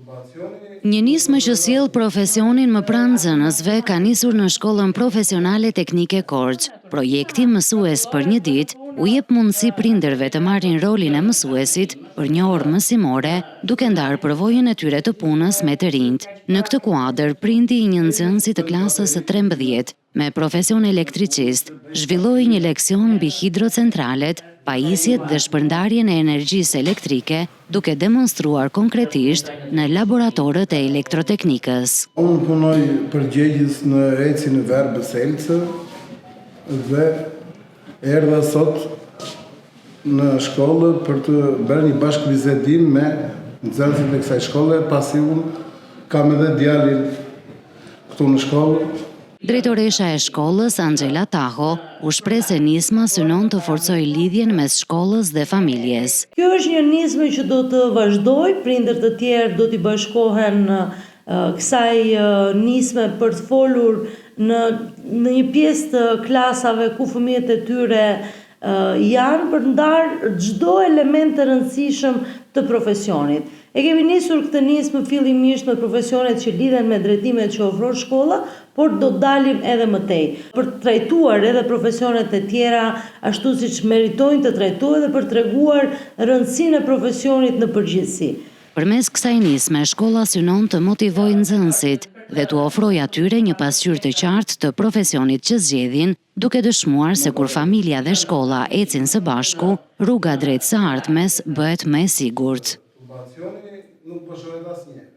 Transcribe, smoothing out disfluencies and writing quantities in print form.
Një nismë që sjell profesionin më pranë nxënësve ka nisur në Shkollën Profesionale Teknike Korç. Projekti Mësues për një ditë u jep mundësi prindërve të marrin rolin e mësuesit për një orë mësimore, duke ndarë përvojën e tyre të punës me të rinjt. Në këtë kuadër, prindi i një nxënësi të klasës së 13 me profesion elektricist zhvilloi një leksion mbi hidrocentralet, pajisjet dhe shpërndarjen e energjisë elektrike, duke demonstruar konkretisht në laboratorët e elektroteknikës. Unë punoj përgjegjës në ecin e verbës Elce dhe erdha sot në shkollë për të bërë një bashkëbisedim me nxënësit e kësaj shkolle, pasi unë kam edhe djalin këtu në shkollë. Drejtoresha e shkollës, Angela Taho, u shpreh se nisma synon të forcojë lidhjen mes shkollës dhe familjes. Kjo është një nismë që do të vazhdojë, prindër të tjerë do t'i bashkohen kësaj nisme për të folur në një pjesë të klasave ku fëmijët e tyre janë, për të ndarë çdo element të rëndësishëm të profesionit. E kemi nisur këtë nismë fillimisht me profesionet që lidhen me drejtimet që ofron shkolla, por do dalim edhe më tej, për të trajtuar edhe profesionet e tjera ashtu siç meritojnë të trajtohen dhe për treguar rëndësinë e profesionit në përgjithësi. Përmes kësaj nisme, shkolla synon të motivojë nxënësit dhe t'u ofrojë atyre një pasqyrë të qartë të profesionit që zgjedhin, duke dëshmuar se kur familja dhe shkolla ecin së bashku, rruga drejt së ardhmes bëhet më e sigurt.